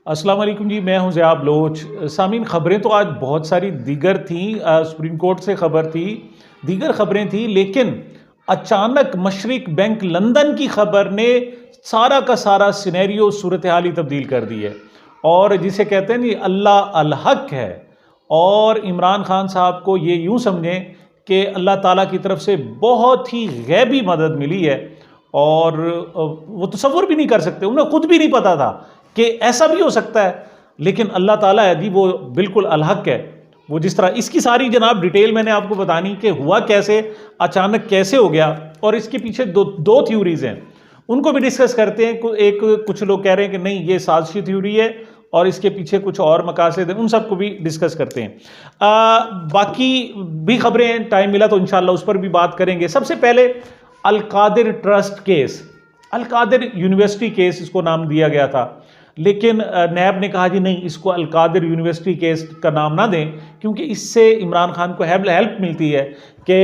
अस्सलाम वालेकुम जी, मैं हूं ज़िया बलोच। सामीन, ख़बरें तो आज बहुत सारी दीगर थी, सुप्रीम कोर्ट से ख़बर थी, दीगर ख़बरें थी, लेकिन अचानक मशरिक बैंक लंदन की ख़बर ने सारा का सारा सिनेरियो सूरत हाल ही तब्दील कर दी है। और जिसे कहते हैं नहीं, अल्लाह अल हक है। और इमरान खान साहब को ये यूँ समझें कि अल्लाह ताला की तरफ से बहुत ही गैबी मदद मिली है। और वो तसव्वुर भी नहीं कर सकते, उन्हें खुद भी नहीं पता था कि ऐसा भी हो सकता है। लेकिन अल्लाह ताला है जी, वो बिल्कुल अल हक है। वो जिस तरह इसकी सारी जनाब डिटेल मैंने आपको बतानी कि हुआ कैसे, अचानक कैसे हो गया, और इसके पीछे दो थ्योरीज हैं, उनको भी डिस्कस करते हैं। कुछ लोग कह रहे हैं कि नहीं, ये साजिशी थ्योरी है और इसके पीछे कुछ और मकासद हैं, उन सबको भी डिस्कस करते हैं। बाकी भी खबरें हैं, टाइम मिला तो इंशाल्लाह उस पर भी बात करेंगे। सबसे पहले अल कादिर ट्रस्ट केस, अल कादिर यूनिवर्सिटी केस इसको नाम दिया गया था, लेकिन नैब ने कहा जी नहीं, इसको अल कादिर यूनिवर्सिटी केस का नाम ना दें, क्योंकि इससे इमरान खान को हेल्प मिलती है कि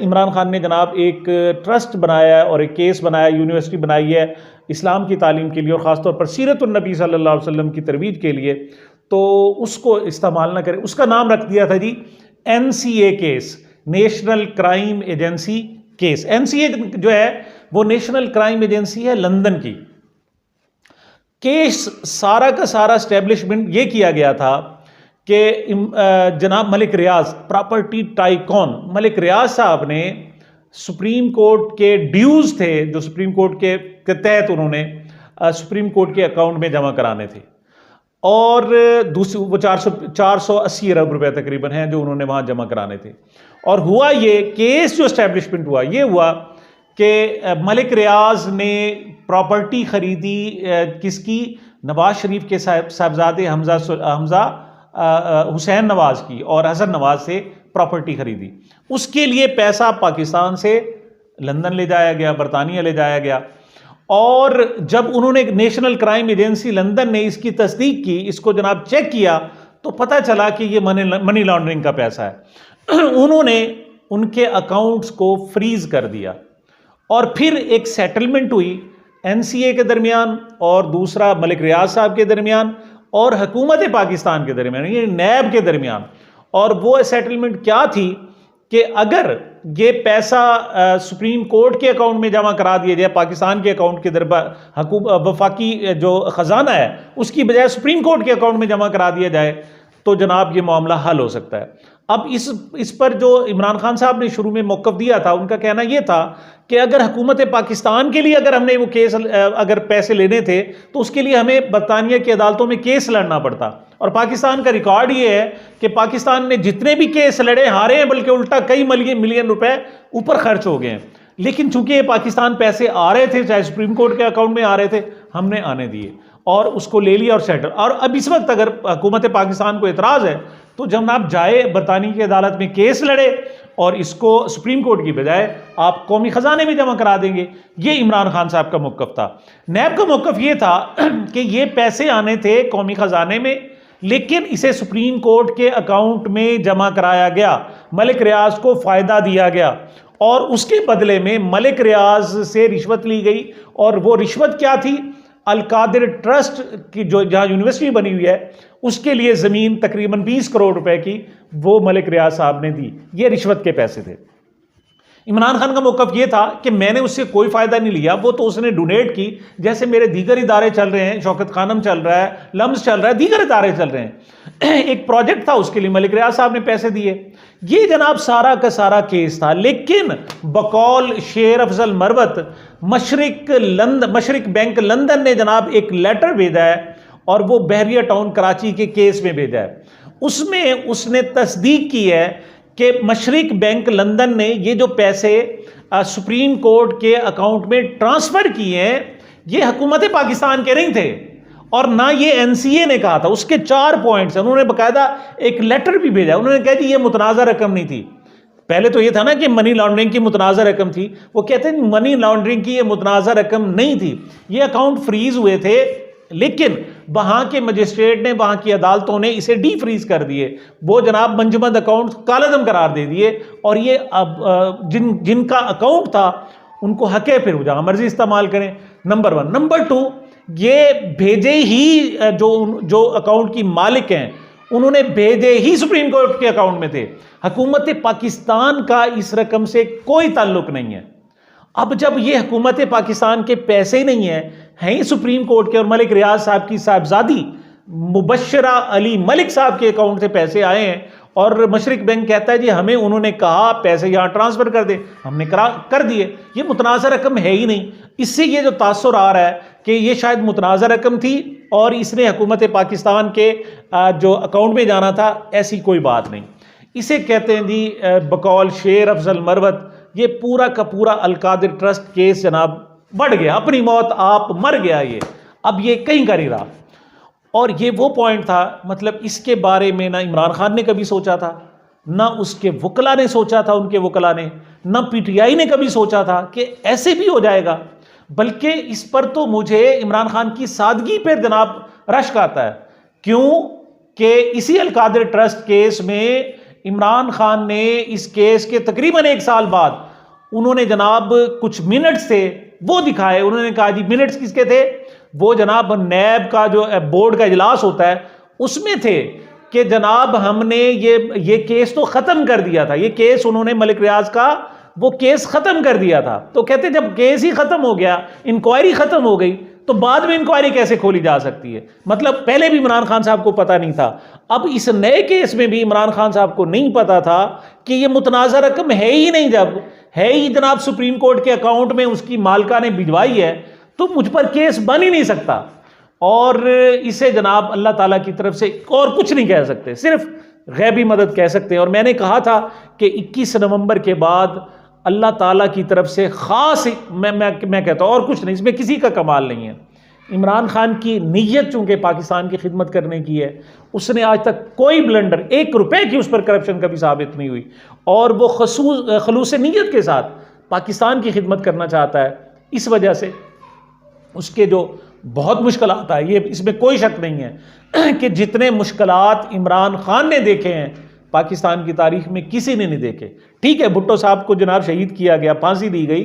इमरान खान ने जनाब एक ट्रस्ट बनाया है और एक केस बनाया, यूनिवर्सिटी बनाई है इस्लाम की तालीम के लिए और ख़ासतौर पर सीरतुन नबी सल्लल्लाहु अलैहि वसल्लम की तरवीज के लिए, तो उसको इस्तेमाल ना करें। उसका नाम रख दिया था जी NCA case, national crime agency case. NCA जो है वो नेशनल क्राइम एजेंसी है लंदन की। केस सारा का सारा स्टैब्लिशमेंट ये किया गया था कि जनाब मलिक रियाज, प्रॉपर्टी टाइकॉन मलिक रियाज साहब ने सुप्रीम कोर्ट के ड्यूज थे, जो सुप्रीम कोर्ट के तहत उन्होंने सुप्रीम कोर्ट के अकाउंट में जमा कराने थे, और दूसरी वो 480 अरब रुपए तकरीबन हैं जो उन्होंने वहां जमा कराने थे। और हुआ ये केस जो स्टैब्लिशमेंट हुआ, ये हुआ कि मलिक रियाज ने प्रॉपर्टी खरीदी किसकी, नवाज शरीफ के साहबजादे हमजा हुसैन नवाज की और हसन नवाज से प्रॉपर्टी खरीदी। उसके लिए पैसा पाकिस्तान से लंदन ले जाया गया, बरतानिया ले जाया गया। और जब उन्होंने नेशनल क्राइम एजेंसी लंदन ने इसकी तस्दीक की, इसको जनाब चेक किया, तो पता चला कि ये मनी लॉन्ड्रिंग का पैसा है। उन्होंने उनके अकाउंट्स को फ्रीज कर दिया और फिर एक सेटलमेंट हुई NCA के दरमियान और दूसरा मलिक रियाज साहब के दरमियान और हुकूमत पाकिस्तान के दरमियान, ये नैब के दरमियान। और वो सेटलमेंट क्या थी कि अगर ये पैसा सुप्रीम कोर्ट के अकाउंट में जमा करा दिया जाए, पाकिस्तान के अकाउंट के वफाकी जो खजाना है उसकी बजाय सुप्रीम कोर्ट के अकाउंट में जमा करा दिया जाए, तो जनाब ये मामला हल हो सकता है। अब इस पर जो इमरान खान साहब ने शुरू में मौक़िफ़ दिया था, उनका कहना यह था कि अगर हुकूमत पाकिस्तान के लिए अगर हमने वो केस अगर पैसे लेने थे तो उसके लिए हमें बरतानिया की अदालतों में केस लड़ना पड़ता। और पाकिस्तान का रिकॉर्ड ये है कि पाकिस्तान ने जितने भी केस लड़े हारे हैं, बल्कि उल्टा कई मिलियन रुपए ऊपर खर्च हो गए हैं। लेकिन चूंकि पाकिस्तान पैसे आ रहे थे, चाहे सुप्रीम कोर्ट के अकाउंट में आ रहे थे, हमने आने दिए और उसको ले लिया और सेटल। और अब इस वक्त अगर हुकूमत पाकिस्तान को एतराज़ है तो जनाब जाए बरतानिया की अदालत में केस लड़े और इसको सुप्रीम कोर्ट की बजाय आप कौमी खजाने में जमा करा देंगे। ये इमरान खान साहब का मौक़िफ़ था। नैब का मौक़िफ़ ये था कि ये पैसे आने थे कौमी खजाने में, लेकिन इसे सुप्रीम कोर्ट के अकाउंट में जमा कराया गया, मलिक रियाज को फ़ायदा दिया गया और उसके बदले में मलिक रियाज से रिश्वत ली गई। और वो रिश्वत क्या थी? अल कादिर ट्रस्ट की जो जहाँ यूनिवर्सिटी बनी हुई है उसके लिए ज़मीन तकरीबन 20 करोड़ रुपए की वो मलिक रियाज साहब ने दी। ये रिश्वत के पैसे थे। इमरान खान का मौक़िफ़ ये था कि मैंने उससे कोई फ़ायदा नहीं लिया, वो तो उसने डोनेट की, जैसे मेरे दीगर इदारे चल रहे हैं, शौकत खानम चल रहा है, लम्स चल रहा है, दीगर इदारे चल रहे हैं। एक प्रोजेक्ट था, उसके लिए मलिक रियाज साहब ने पैसे दिए। ये जनाब सारा का सारा केस था। लेकिन बकौल शेर अफजल मरवत मशरिक बैंक लंदन ने जनाब एक लेटर भेजा है और वो बहरिया टाउन कराची के केस में भेजा है। उसमें उसने तस्दीक की है कि मशरिक बैंक लंदन ने ये जो पैसे सुप्रीम कोर्ट के अकाउंट में ट्रांसफ़र किए हैं, ये हुकूमत पाकिस्तान के नहीं थे और ना ये NCA ने कहा था। उसके 4 पॉइंट्स हैं। उन्होंने बाकायदा एक लेटर भी भेजा। उन्होंने कहा कि ये मुतनाज़ा रकम नहीं थी। पहले तो ये था ना कि मनी लॉन्ड्रिंग की मुतनाज़ा रकम थी, वो कहते हैं मनी लॉन्ड्रिंग की ये मुतनाज़ा रकम नहीं थी, ये अकाउंट फ्रीज हुए थे, लेकिन वहाँ के मजिस्ट्रेट ने, वहाँ की अदालतों ने इसे डी फ्रीज कर दिए। वो जनाब मंजमद अकाउंट कालादम करार दे दिए और ये अब जिनका अकाउंट था उनको हक है फिर जहाँ मर्जी इस्तेमाल करें। नंबर 1। नंबर 2, ये भेजे ही जो जो अकाउंट की मालिक हैं उन्होंने भेजे ही सुप्रीम कोर्ट के अकाउंट में थे। हुकूमत पाकिस्तान का इस रकम से कोई ताल्लुक नहीं है। अब जब ये हुकूमत पाकिस्तान के पैसे ही नहीं हैं ही सुप्रीम कोर्ट के और मलिक रियाज साहब की साहबजादी मुबशरा अली मलिक साहब के अकाउंट से पैसे आए हैं और मशरिक बैंक कहता है जी हमें उन्होंने कहा पैसे यहाँ ट्रांसफ़र कर दे, हमने कर दिए। ये मुतनाज़ा रकम है ही नहीं। इससे ये जो तासुर आ रहा है कि ये शायद मुतनाज़ा रकम थी और इसने हुकूमत पाकिस्तान के जो अकाउंट में जाना था, ऐसी कोई बात नहीं। इसे कहते हैं जी बकौल शेर अफजल मरवत, ये पूरा का पूरा अलकादिर ट्रस्ट केस जनाब बढ़ गया, अपनी मौत आप मर गया ये, अब ये कहीं का नहीं रहा। और ये वो पॉइंट था, मतलब इसके बारे में ना इमरान खान ने कभी सोचा था, ना उसके वकला ने सोचा था, उनके वकला ने, ना पीटीआई ने कभी सोचा था कि ऐसे भी हो जाएगा। बल्कि इस पर तो मुझे इमरान खान की सादगी पर जनाब रश्क आता है। क्यों कि इसी अलकादिर ट्रस्ट केस में इमरान खान ने इस केस के तकरीबन 1 साल बाद उन्होंने जनाब कुछ मिनट्स थे वो दिखाए। उन्होंने कहा जी मिनट्स किसके थे, वो जनाब नैब का जो बोर्ड का इजलास होता है उसमें थे कि जनाब हमने ये केस तो ख़त्म कर दिया था। ये केस उन्होंने मलिक रियाज का वो केस ख़त्म कर दिया था। तो कहते जब केस ही ख़त्म हो गया, इंक्वायरी ख़त्म हो गई, तो बाद में इंक्वायरी कैसे खोली जा सकती है। मतलब पहले भी इमरान खान साहब को पता नहीं था, अब इस नए केस में भी इमरान खान साहब को नहीं पता था कि ये मुतनाज़ा रकम है ही नहीं। जब है ही जनाब सुप्रीम कोर्ट के अकाउंट में उसकी मालका ने भिजवाई है तो मुझ पर केस बन ही नहीं सकता। और इसे जनाब अल्लाह ताला की तरफ से और कुछ नहीं कह सकते, सिर्फ गैबी मदद कह सकते हैं। और मैंने कहा था कि 21 नवंबर के बाद अल्लाह ताला की तरफ से ख़ास मैं कहता हूँ और कुछ नहीं, इसमें किसी का कमाल नहीं है। इमरान खान की नीयत चूंकि पाकिस्तान की खिदमत करने की है, उसने आज तक कोई ब्लंडर 1 रुपए की उस पर करप्शन कभी साबित नहीं हुई और वो खलूस नीयत के साथ पाकिस्तान की खिदमत करना चाहता है। इस वजह से उसके जो बहुत मुश्किल आता है, ये इसमें कोई शक नहीं है कि जितने मुश्किलात इमरान खान ने देखे हैं पाकिस्तान की तारीख में किसी ने नहीं देखे। ठीक है, भुट्टो साहब को जनाब शहीद किया गया, फांसी दी गई,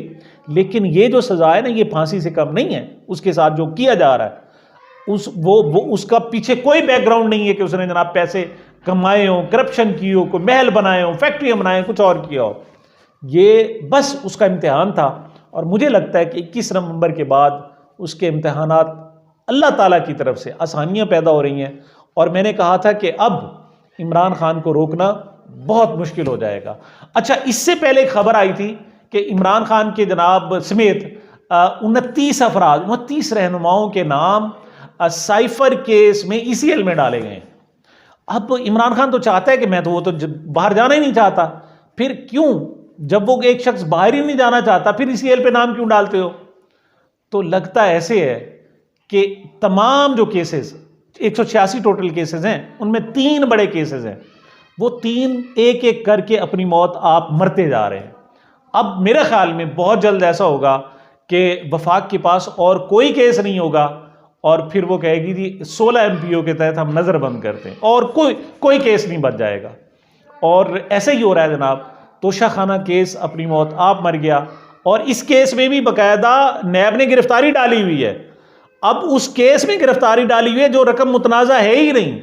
लेकिन ये जो सज़ा है ना ये फांसी से कम नहीं है। उसके साथ जो किया जा रहा है वो उसका पीछे कोई बैकग्राउंड नहीं है कि उसने जनाब पैसे कमाए हों, करप्शन की हो, कोई महल बनाए हों, फैक्ट्रियाँ बनाए, कुछ और किया हो। ये बस उसका इम्तिहान था और मुझे लगता है कि 21 नवंबर के बाद उसके इम्तिहानात अल्लाह ताला की तरफ से आसानियाँ पैदा हो रही हैं। और मैंने कहा था कि अब इमरान खान को रोकना बहुत मुश्किल हो जाएगा। अच्छा, इससे पहले एक खबर आई थी कि इमरान खान के जनाब समेत 29 रहनुमाओं के नाम साइफर केस में ECL में डाले गए। अब इमरान खान तो चाहता है कि मैं तो वो तो बाहर जाना ही नहीं चाहता, फिर क्यों, जब वो एक शख्स बाहर ही नहीं जाना चाहता फिर ECL पे नाम क्यों डालते हो। तो लगता ऐसे है कि तमाम जो केसेस 186 टोटल केसेस हैं उनमें 3 बड़े केसेस हैं, वो 3 एक एक करके अपनी मौत आप मरते जा रहे हैं। अब मेरे ख्याल में बहुत जल्द ऐसा होगा कि वफाक के पास और कोई केस नहीं होगा और फिर वो कहेगी जी 16 MPO के तहत हम नज़र बंद करते हैं और कोई केस नहीं बच जाएगा। और ऐसे ही हो रहा है जनाब। तोशा खाना केस अपनी मौत आप मर गया और इस केस में भी बाकायदा नैब ने गिरफ्तारी डाली हुई है। अब उस केस में गिरफ्तारी डाली हुई है जो रकम मुतनाज़ा है ही नहीं,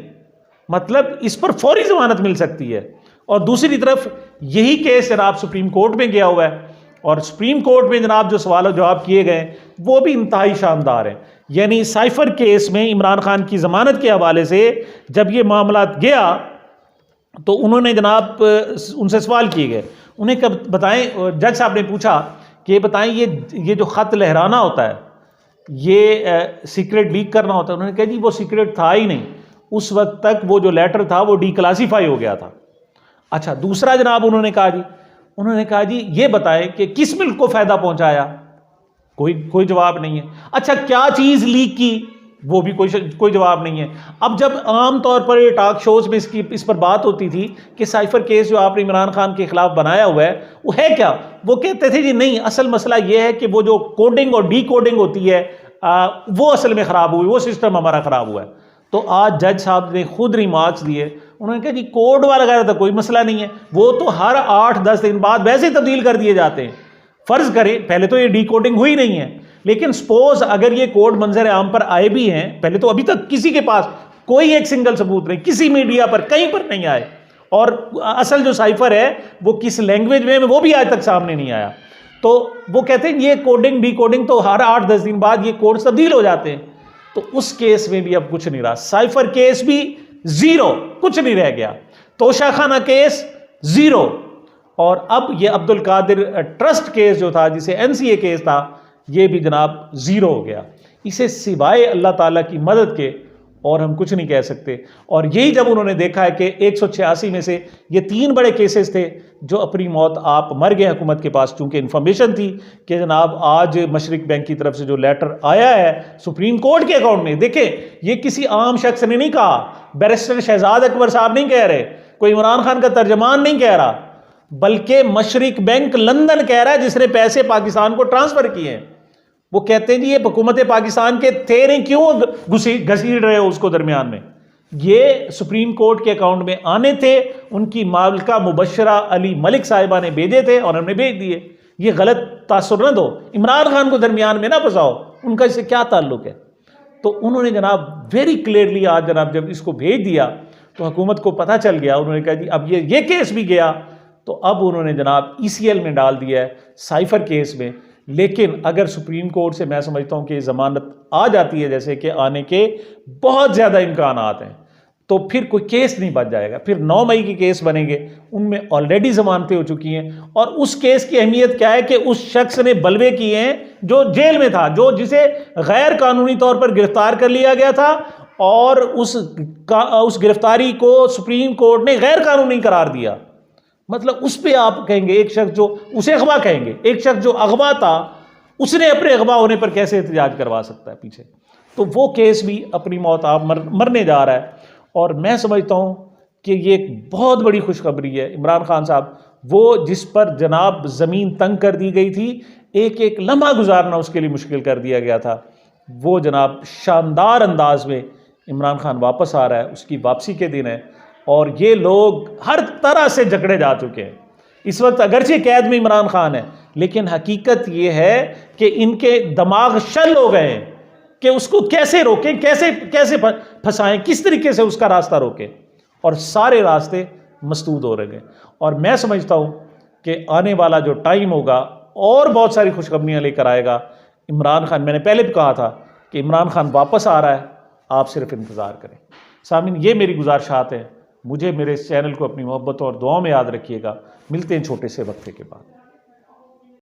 मतलब इस पर फौरी जमानत मिल सकती है। और दूसरी तरफ यही केस जनाब सुप्रीम कोर्ट में गया हुआ है और सुप्रीम कोर्ट में जनाब जो सवाल जवाब किए गए वो भी इंतहाई शानदार हैं। यानी साइफर केस में इमरान खान की जमानत के हवाले से जब ये मामला गया तो उन्होंने जनाब उनसे सवाल किए गए, उन्हें कब बताएं, जज साहब ने पूछा कि बताएं ये जो ख़त लहराना होता है ये सीक्रेट लीक करना होता है। उन्होंने कहा जी वो सीक्रेट था ही नहीं, उस वक्त तक वो जो लेटर था वो डिक्लासीफाई हो गया था। अच्छा, दूसरा जनाब उन्होंने कहा जी ये बताएं कि किस मुल्क को फ़ायदा पहुंचाया, कोई जवाब नहीं है। अच्छा, क्या चीज़ लीक की, वो भी कोई जवाब नहीं है। अब जब आम तौर पर ये टॉक शोज़ में इस पर बात होती थी कि साइफर केस जो आपने इमरान खान के खिलाफ बनाया हुआ है वो है क्या, वो कहते थे जी नहीं, असल मसला ये है कि वो जो कोडिंग और डी कोडिंग होती है वो असल में ख़राब हुई, वो सिस्टम हमारा ख़राब हुआ है। तो आज जज साहब ने खुद रिमार्क्स दिए, उन्होंने कहा जी कोड वगैरह तो कोई मसला नहीं है, वो तो हर 8-10 दिन बाद वैसे तब्दील कर दिए जाते हैं। फ़र्ज़ करें पहले तो ये डी कोडिंग हुई नहीं है, लेकिन सपोज अगर ये कोड मंजर आम पर आए भी हैं, पहले तो अभी तक किसी के पास कोई एक सिंगल सबूत नहीं, किसी मीडिया पर कहीं पर नहीं आए, और असल जो साइफर है वो किस लैंग्वेज में वो भी आज तक सामने नहीं आया। तो वो कहते हैं ये कोडिंग डिकोडिंग तो हर 8-10 दिन बाद ये कोड तब्दील हो जाते हैं। तो उस केस में भी अब कुछ नहीं रहा, साइफर केस भी जीरो, कुछ नहीं रह गया, तोशाखाना केस जीरो, और अब ये अब्दुल कादिर ट्रस्ट केस जो था, जिसे एनसीए केस था, ये भी जनाब जीरो हो गया। इसे सिवाय अल्लाह ताला की मदद के और हम कुछ नहीं कह सकते। और यही जब उन्होंने देखा है कि 186 में से ये 3 बड़े केसेस थे जो अपनी मौत आप मर गए हुकूमत के पास, चूंकि इंफॉर्मेशन थी कि जनाब आज मशरिक बैंक की तरफ से जो लेटर आया है सुप्रीम कोर्ट के अकाउंट में, देखें ये किसी आम शख्स ने नहीं कहा, बैरिस्टर शहजाद अकबर साहब नहीं कह रहे, कोई इमरान खान का तर्जमान नहीं कह रहा, बल्कि मशरिक बैंक लंदन कह रहा है, जिसने पैसे पाकिस्तान को ट्रांसफर किए हैं। वो कहते हैं जी ये हुकूमत पाकिस्तान के थे नहीं, क्यों घसीट रहे हो उसको दरमियान में, ये सुप्रीम कोर्ट के अकाउंट में आने थे, उनकी मालिका मुबशरा अली मलिक साहिबा ने भेजे थे और हमने भेज दिए। ये गलत तासुर न दो, इमरान खान को दरमियान में ना फंसाओ, उनका इससे क्या ताल्लुक है। तो उन्होंने जनाब वेरी क्लियरली आज जनाब जब इसको भेज दिया तो हुकूमत को पता चल गया, उन्होंने कहा जी अब ये केस भी गया, तो अब उन्होंने जनाब ECL में डाल दिया है, साइफर केस में। लेकिन अगर सुप्रीम कोर्ट से मैं समझता हूं कि जमानत आ जाती है, जैसे कि आने के बहुत ज़्यादा इम्कानात हैं, तो फिर कोई केस नहीं बच जाएगा, फिर 9 मई के केस बनेंगे, उनमें ऑलरेडी जमानतें हो चुकी हैं। और उस केस की अहमियत क्या है कि उस शख्स ने बलवे किए हैं जो जेल में था, जिसे गैर कानूनी तौर पर गिरफ्तार कर लिया गया था, और उस गिरफ्तारी को सुप्रीम कोर्ट ने गैर कानूनी करार दिया। मतलब उस पर आप कहेंगे एक शख्स जो उसे अगवा कहेंगे, एक शख्स जो अगवा था उसने अपने अगवा होने पर कैसे एहतजाज करवा सकता है पीछे। तो वो केस भी अपनी मौत आप मरने जा रहा है। और मैं समझता हूँ कि ये एक बहुत बड़ी खुशखबरी है। इमरान खान साहब, वो जिस पर जनाब ज़मीन तंग कर दी गई थी, एक एक लम्हा गुजारना उसके लिए मुश्किल कर दिया गया था, वो जनाब शानदार अंदाज में इमरान खान वापस आ रहा है, उसकी वापसी के दिन है। और ये लोग हर तरह से जकड़े जा चुके हैं इस वक्त, अगरचे कैद में इमरान खान है, लेकिन हकीकत ये है कि इनके दिमाग शल हो गए हैं कि उसको कैसे रोकें, कैसे फंसाएं, किस तरीके से उसका रास्ता रोकें, और सारे रास्ते मसदूद हो रहे हैं। और मैं समझता हूँ कि आने वाला जो टाइम होगा और बहुत सारी खुशखबरियाँ लेकर आएगा। इमरान खान, मैंने पहले भी कहा था कि इमरान खान वापस आ रहा है, आप सिर्फ इंतज़ार करें। सामीन, ये मेरी गुजारिशात है, मुझे मेरे इस चैनल को अपनी मोहब्बत और दुआओं में याद रखिएगा। मिलते हैं छोटे से वक्फे के बाद।